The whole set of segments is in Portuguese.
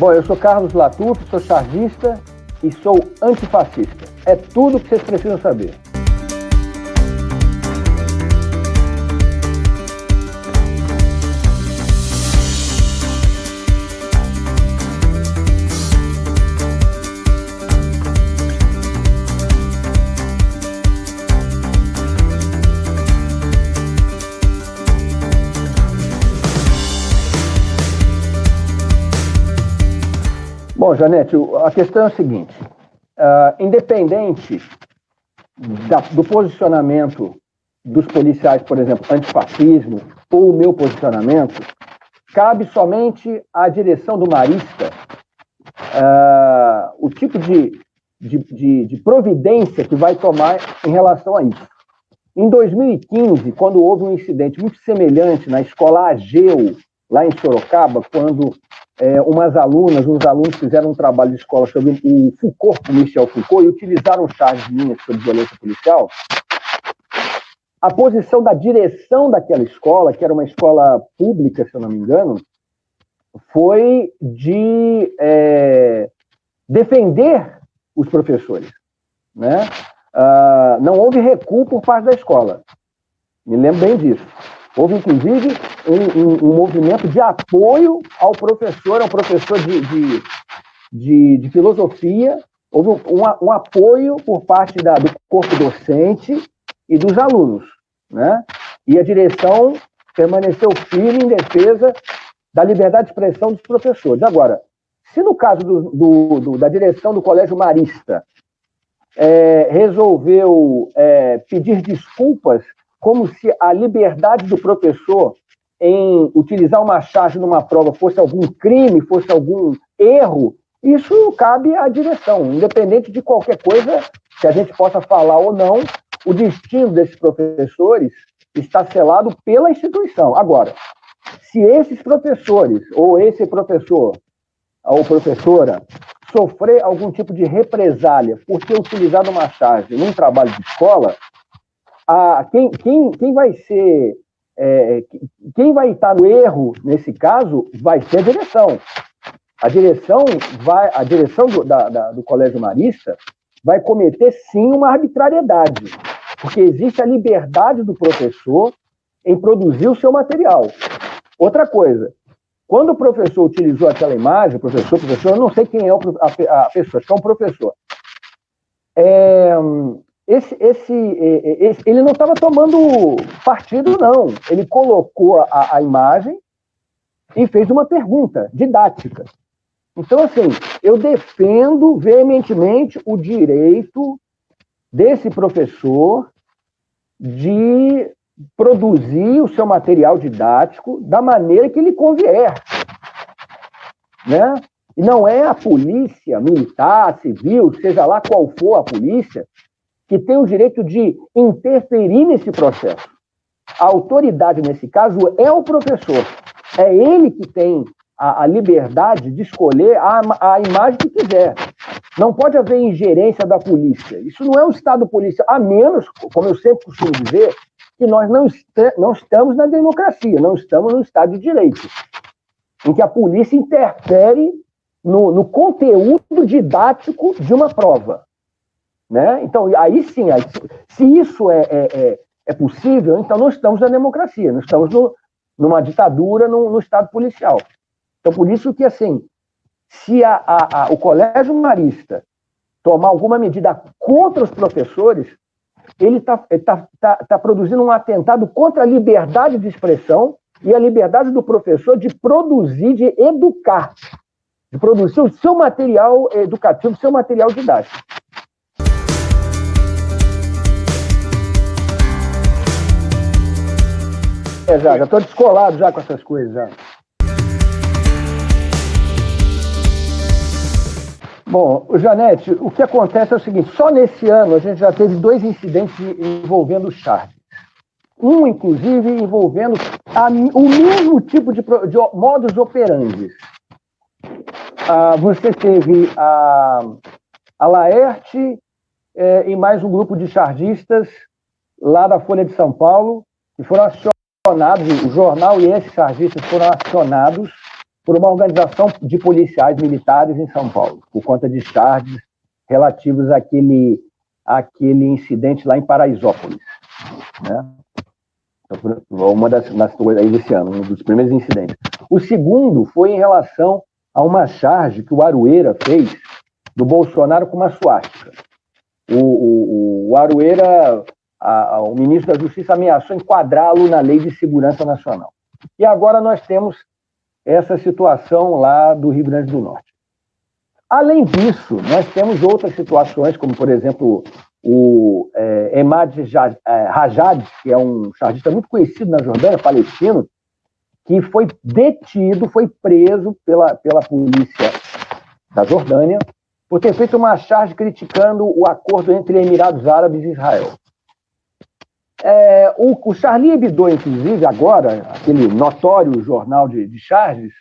Bom, eu sou Carlos Latuf, sou chargista e sou antifascista. É tudo o que vocês precisam saber. Bom, Janete, a questão é a seguinte, independente do posicionamento dos policiais, por exemplo, antifascismo, ou o meu posicionamento, cabe somente à direção do Marista o tipo de providência que vai tomar em relação a isso. Em 2015, quando houve um incidente muito semelhante na escola Ageu, lá em Sorocaba, quando uns alunos fizeram um trabalho de escola sobre o Foucault, o Michel Foucault, e utilizaram charges minhas sobre violência policial, a posição da direção daquela escola, que era uma escola pública, se eu não me engano, foi de defender os professores, né? Não houve recuo por parte da escola, me lembro bem disso. Houve, inclusive, um movimento de apoio ao professor de filosofia. Houve um apoio por parte do corpo docente e dos alunos, né? E a direção permaneceu firme em defesa da liberdade de expressão dos professores. Agora, se no caso da direção do Colégio Marista resolveu pedir desculpas, como se a liberdade do professor em utilizar uma charge numa prova fosse algum crime, fosse algum erro, isso cabe à direção. Independente de qualquer coisa que a gente possa falar ou não, o destino desses professores está selado pela instituição. Agora, se esses professores, ou esse professor, ou professora, sofrer algum tipo de represália por ter utilizado uma charge num trabalho de escola, quem vai ser, quem vai estar no erro nesse caso vai ser a direção. A direção do Colégio Marista vai cometer sim uma arbitrariedade, porque existe a liberdade do professor em produzir o seu material. Outra coisa, quando o professor utilizou aquela imagem, professor, eu não sei quem é a pessoa, acho que é um professor. Ele não estava tomando partido, não. Ele colocou a imagem e fez uma pergunta didática. Então, assim, eu defendo veementemente o direito desse professor de produzir o seu material didático da maneira que lhe convier, né? E não é a polícia militar, civil, seja lá qual for a polícia, que tem o direito de interferir nesse processo. A autoridade, nesse caso, é o professor. É ele que tem a liberdade de escolher a imagem que quiser. Não pode haver ingerência da polícia. Isso não é um Estado policial, a menos, como eu sempre costumo dizer, que nós não estamos na democracia, não estamos no Estado de Direito, em que a polícia interfere no conteúdo didático de uma prova. Né? Então, aí sim, se isso é possível, então não estamos na democracia, nós estamos numa ditadura, no Estado policial. Então, por isso que, assim, se o Colégio Marista tomar alguma medida contra os professores, ele está produzindo um atentado contra a liberdade de expressão e a liberdade do professor de produzir, de educar, de produzir o seu material educativo, o seu material didático. Já estou descolado já com essas coisas. Já. Bom, Janete, o que acontece é o seguinte, só nesse ano a gente já teve 2 incidentes envolvendo charges. Um, inclusive, envolvendo o mesmo tipo de modus operandi. Você teve a Laerte e mais um grupo de chargistas lá da Folha de São Paulo, que foram acionados, o jornal e esses chargistas foram acionados por uma organização de policiais militares em São Paulo, por conta de charges relativos àquele incidente lá em Paraisópolis, né? Uma das coisas aí desse ano, um dos primeiros incidentes. O segundo foi em relação a uma charge que o Aroeira fez do Bolsonaro com uma suástica. O Aroeira, o ministro da Justiça, ameaçou enquadrá-lo na Lei de Segurança Nacional. E agora nós temos essa situação lá do Rio Grande do Norte. Além disso, nós temos outras situações, como, por exemplo, o Emad Rajad, que é um chargista muito conhecido na Jordânia, palestino, que foi detido, foi preso pela polícia da Jordânia por ter feito uma charge criticando o acordo entre Emirados Árabes e Israel. O Charlie Hebdo, inclusive, agora, aquele notório jornal de charges,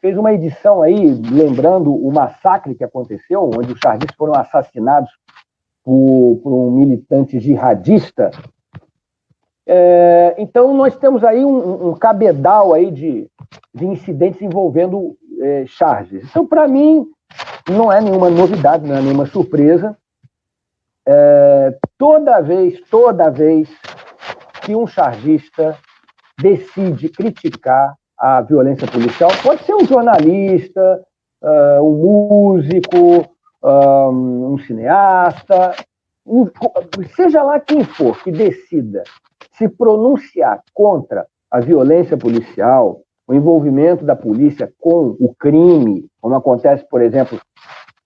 fez uma edição aí, lembrando o massacre que aconteceu, onde os chargistas foram assassinados por um militante jihadista. Então, nós temos aí um cabedal aí de incidentes envolvendo charges. Então, para mim, não é nenhuma novidade, não é nenhuma surpresa. Toda vez que um chargista decide criticar a violência policial, pode ser um jornalista, um músico, um cineasta, seja lá quem for que decida se pronunciar contra a violência policial, o envolvimento da polícia com o crime, como acontece, por exemplo,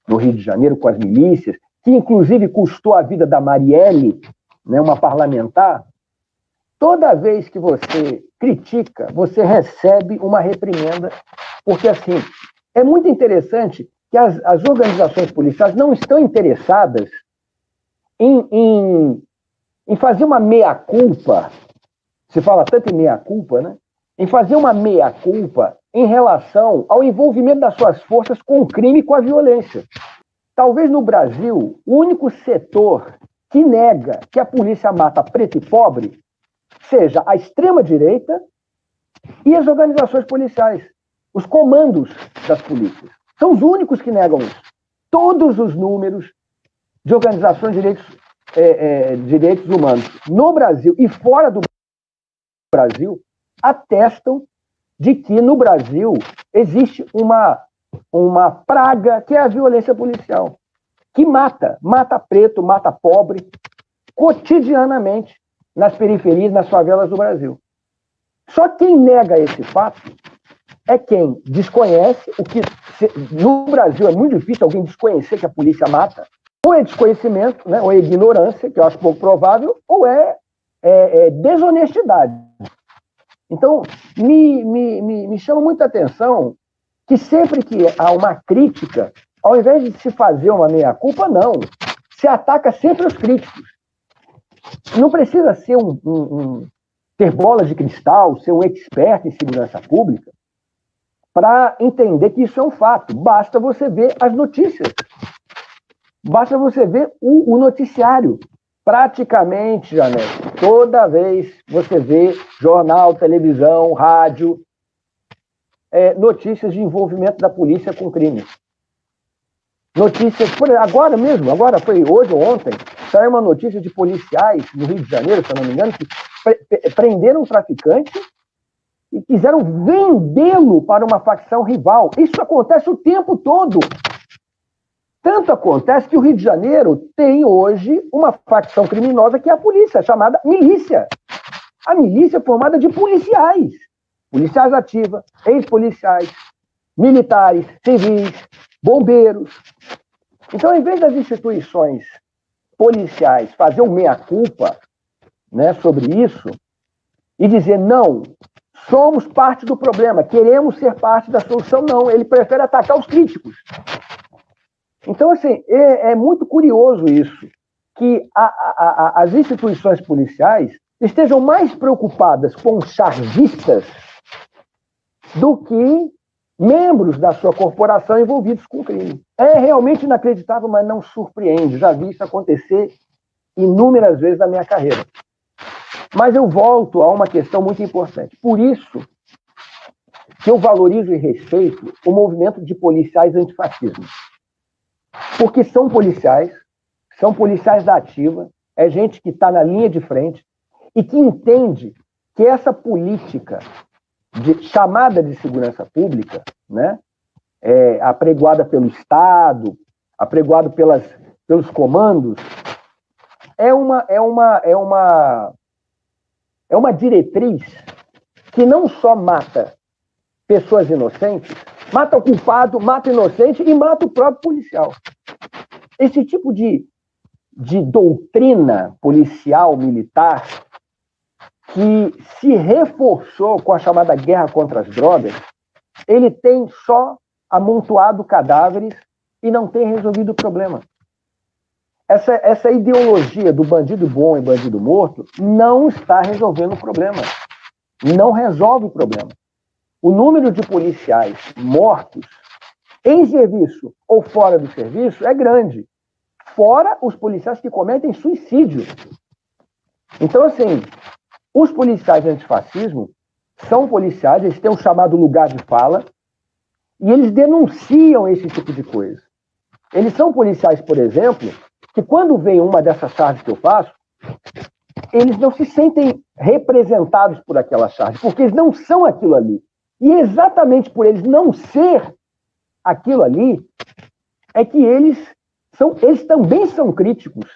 no Rio de Janeiro com as milícias, que inclusive custou a vida da Marielle, né, uma parlamentar. Toda vez que você critica, você recebe uma reprimenda, porque, assim, é muito interessante que as organizações policiais não estão interessadas em fazer uma meia-culpa, se fala tanto em meia-culpa, né? Em fazer uma meia-culpa em relação ao envolvimento das suas forças com o crime e com a violência. Talvez no Brasil, o único setor que nega que a polícia mata preto e pobre seja a extrema-direita e as organizações policiais, os comandos das polícias. São os únicos que negam isso. Todos os números de organizações de direitos humanos no Brasil e fora do Brasil atestam de que no Brasil existe uma praga que é a violência policial, que mata preto, mata pobre, cotidianamente, nas periferias, nas favelas do Brasil. Só quem nega esse fato é quem desconhece o que... No Brasil é muito difícil alguém desconhecer que a polícia mata. Ou é desconhecimento, né, ou é ignorância, que eu acho pouco provável, ou é desonestidade. Então, me chama muita atenção que sempre que há uma crítica, ao invés de se fazer uma meia-culpa, não. Se ataca sempre os críticos. Não precisa ser ter bola de cristal, ser um expert em segurança pública, para entender que isso é um fato. Basta você ver as notícias. Basta você ver o noticiário. Praticamente, Janete, toda vez você vê jornal, televisão, rádio, notícias de envolvimento da polícia com crime. Notícias, agora mesmo, agora foi hoje ou ontem, saiu uma notícia de policiais no Rio de Janeiro, se eu não me engano, que prenderam um traficante e quiseram vendê-lo para uma facção rival. Isso acontece o tempo todo. Tanto acontece que o Rio de Janeiro tem hoje uma facção criminosa que é a polícia, chamada milícia. A milícia é formada de policiais. Policiais ativas, ex-policiais, militares, civis, bombeiros. Então, em vez das instituições policiais fazer um meia-culpa, né, sobre isso e dizer, não, somos parte do problema, queremos ser parte da solução, não. Ele prefere atacar os críticos. Então, assim, é muito curioso isso, que as instituições policiais estejam mais preocupadas com chargistas do que membros da sua corporação envolvidos com crime. É realmente inacreditável, mas não surpreende. Já vi isso acontecer inúmeras vezes na minha carreira. Mas eu volto a uma questão muito importante. Por isso que eu valorizo e respeito o movimento de policiais antifascismo. Porque são policiais da ativa, é gente que está na linha de frente e que entende que essa política chamada de segurança pública, né, apregoada pelo Estado, apregoada pelos comandos, é uma diretriz que não só mata pessoas inocentes, mata o culpado, mata o inocente e mata o próprio policial. Esse tipo de doutrina policial, militar, que se reforçou com a chamada guerra contra as drogas, ele tem só amontoado cadáveres e não tem resolvido o problema. Essa ideologia do bandido bom e bandido morto não está resolvendo o problema. Não resolve o problema. O número de policiais mortos em serviço ou fora do serviço é grande. Fora os policiais que cometem suicídio. Então, assim, os policiais antifascismo são policiais, eles têm um chamado lugar de fala e eles denunciam esse tipo de coisa. Eles são policiais, por exemplo, que quando vem uma dessas charges que eu faço, eles não se sentem representados por aquela charge, porque eles não são aquilo ali. E exatamente por eles não ser aquilo ali, é que eles também são críticos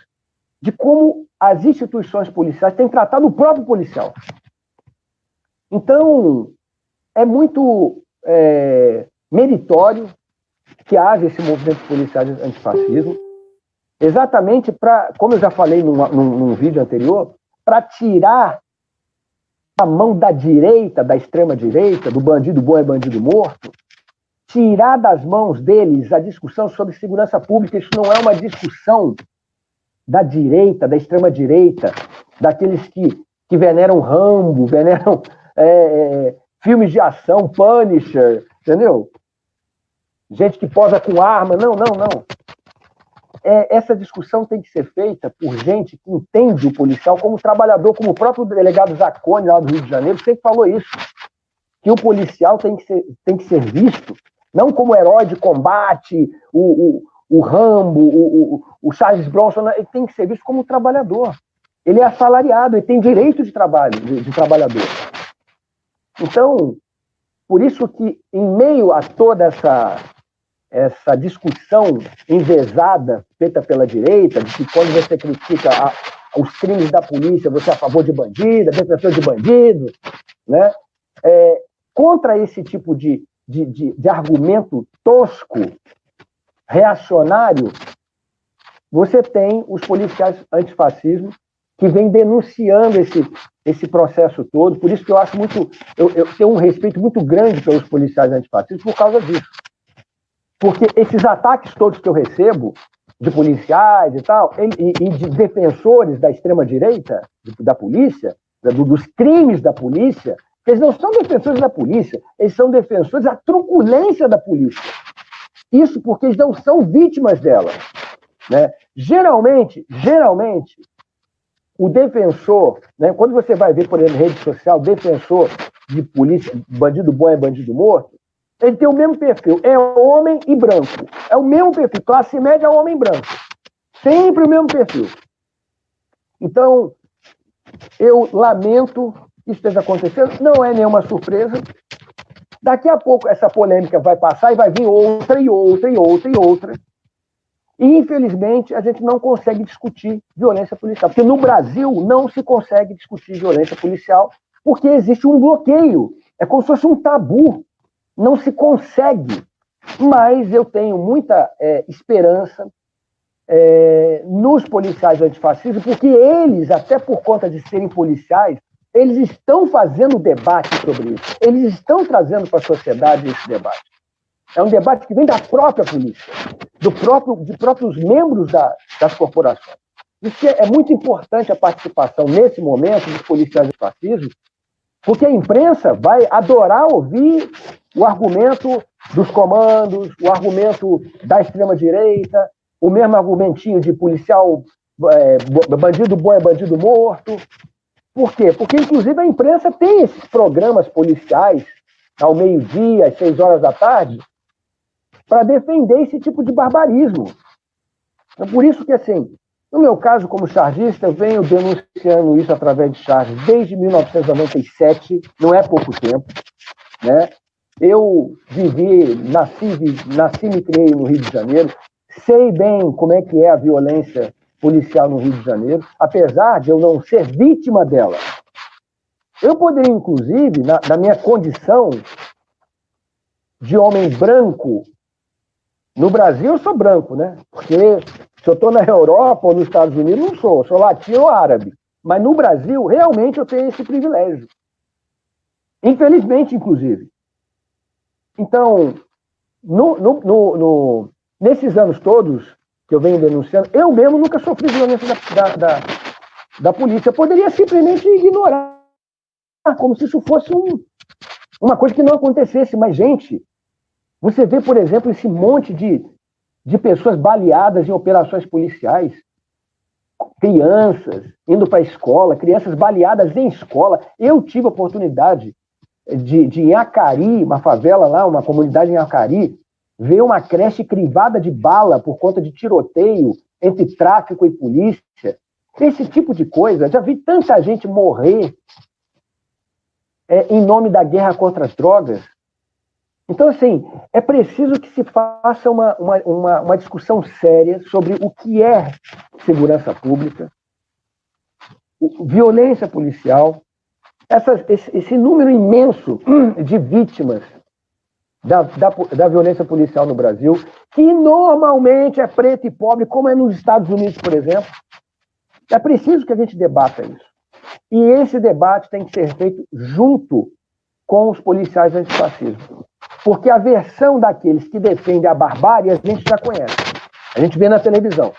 de como as instituições policiais têm tratado o próprio policial. Então, é muito meritório que haja esse movimento de policiais antifascismo, exatamente para, como eu já falei num vídeo anterior, para tirar a mão da direita, da extrema-direita, do bandido bom e bandido morto, tirar das mãos deles a discussão sobre segurança pública. Isso não é uma discussão da direita, da extrema-direita, daqueles que veneram Rambo, veneram filmes de ação, Punisher, entendeu? Gente que posa com arma. Não. Essa discussão tem que ser feita por gente que entende o policial como trabalhador, como o próprio delegado Zacconi, lá do Rio de Janeiro, sempre falou isso, que o policial tem que ser visto não como herói de combate, o Rambo, o Charles Bronson, ele tem que ser visto como trabalhador. Ele é assalariado, ele tem direito de trabalho, de trabalhador. Então, por isso que, em meio a toda essa discussão envezada feita pela direita, de que quando você critica os crimes da polícia, você é a favor de bandido, é defensor de bandido, né? Contra esse tipo de argumento tosco, reacionário, você tem os policiais antifascismo que vêm denunciando esse processo todo. Por isso que eu acho eu tenho um respeito muito grande pelos policiais antifascistas por causa disso. Porque esses ataques todos que eu recebo, de policiais e tal, e de defensores da extrema-direita, da polícia, dos crimes da polícia, eles não são defensores da polícia, eles são defensores da truculência da polícia. Isso porque eles não são vítimas dela, né? Geralmente, o defensor, né, quando você vai ver, por exemplo, rede social, defensor de polícia, bandido bom é bandido morto, ele tem o mesmo perfil, é homem e branco. É o mesmo perfil, classe média, homem branco. Sempre o mesmo perfil. Então, eu lamento que isso esteja acontecendo, não é nenhuma surpresa. Daqui a pouco essa polêmica vai passar e vai vir outra e outra e outra e outra. E, infelizmente, a gente não consegue discutir violência policial. Porque no Brasil não se consegue discutir violência policial porque existe um bloqueio. É como se fosse um tabu. Não se consegue. Mas eu tenho muita esperança nos policiais antifascistas, porque eles, até por conta de serem policiais, eles estão fazendo debate sobre isso. Eles estão trazendo para a sociedade esse debate. É um debate que vem da própria polícia, de próprios membros das corporações. Isso é muito importante a participação, nesse momento, dos policiais antifascistas, porque a imprensa vai adorar ouvir o argumento dos comandos, o argumento da extrema-direita, o mesmo argumentinho de policial, bandido bom é bandido morto. Por quê? Porque, inclusive, a imprensa tem esses programas policiais ao meio-dia, às 6 horas da tarde, para defender esse tipo de barbarismo. É por isso que, assim, no meu caso, como chargista, eu venho denunciando isso através de charges desde 1997, não é pouco tempo, né? Eu nasci e me criei no Rio de Janeiro, sei bem como é que é a violência policial no Rio de Janeiro, apesar de eu não ser vítima dela. Eu poderia, inclusive, na minha condição de homem branco, no Brasil eu sou branco, né? Porque se eu estou na Europa ou nos Estados Unidos, não sou, eu sou latino ou árabe. Mas no Brasil, realmente eu tenho esse privilégio. Infelizmente, inclusive. Então, nesses anos todos que eu venho denunciando, eu mesmo nunca sofri violência da polícia. Eu poderia simplesmente ignorar, como se isso fosse uma coisa que não acontecesse. Mas, gente, você vê, por exemplo, esse monte de pessoas baleadas em operações policiais, crianças indo para a escola, crianças baleadas em escola. Eu tive a oportunidade de em Acari, uma favela lá, uma comunidade em Acari, ver uma creche crivada de bala por conta de tiroteio entre tráfico e polícia. Esse tipo de coisa, já vi tanta gente morrer em nome da guerra contra as drogas. Então, assim, é preciso que se faça uma discussão séria sobre o que é segurança pública, violência policial, esse número imenso de vítimas da violência policial no Brasil, que normalmente é preto e pobre, como é nos Estados Unidos, por exemplo. É preciso que a gente debata isso. E esse debate tem que ser feito junto com os policiais antifascismo. Porque a versão daqueles que defendem a barbárie a gente já conhece. A gente vê na televisão.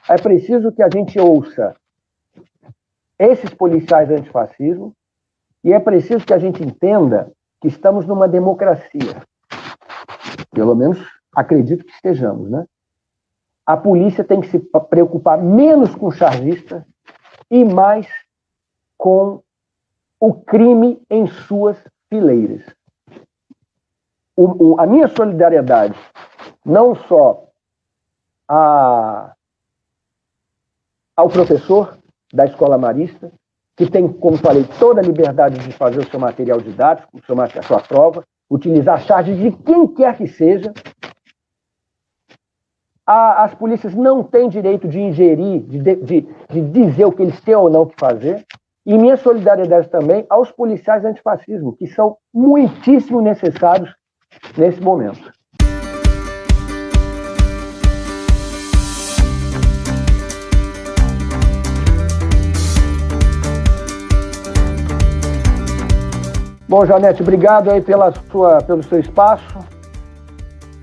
É preciso que a gente ouça esses policiais antifascismo e é preciso que a gente entenda que estamos numa democracia. Pelo menos acredito que estejamos, né? A polícia tem que se preocupar menos com o chargista e mais com o crime em suas fileiras. A minha solidariedade, não só ao professor da Escola Marista, que tem, como falei, toda a liberdade de fazer o seu material didático, a sua prova, utilizar a charge de quem quer que seja. As polícias não têm direito de ingerir, de dizer o que eles têm ou não que fazer. E minha solidariedade também aos policiais antifascismo, que são muitíssimo necessários nesse momento. Bom, Janete, obrigado aí pelo seu espaço.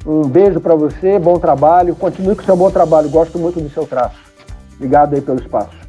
Um beijo para você, bom trabalho. Continue com o seu bom trabalho, gosto muito do seu traço. Obrigado aí pelo espaço.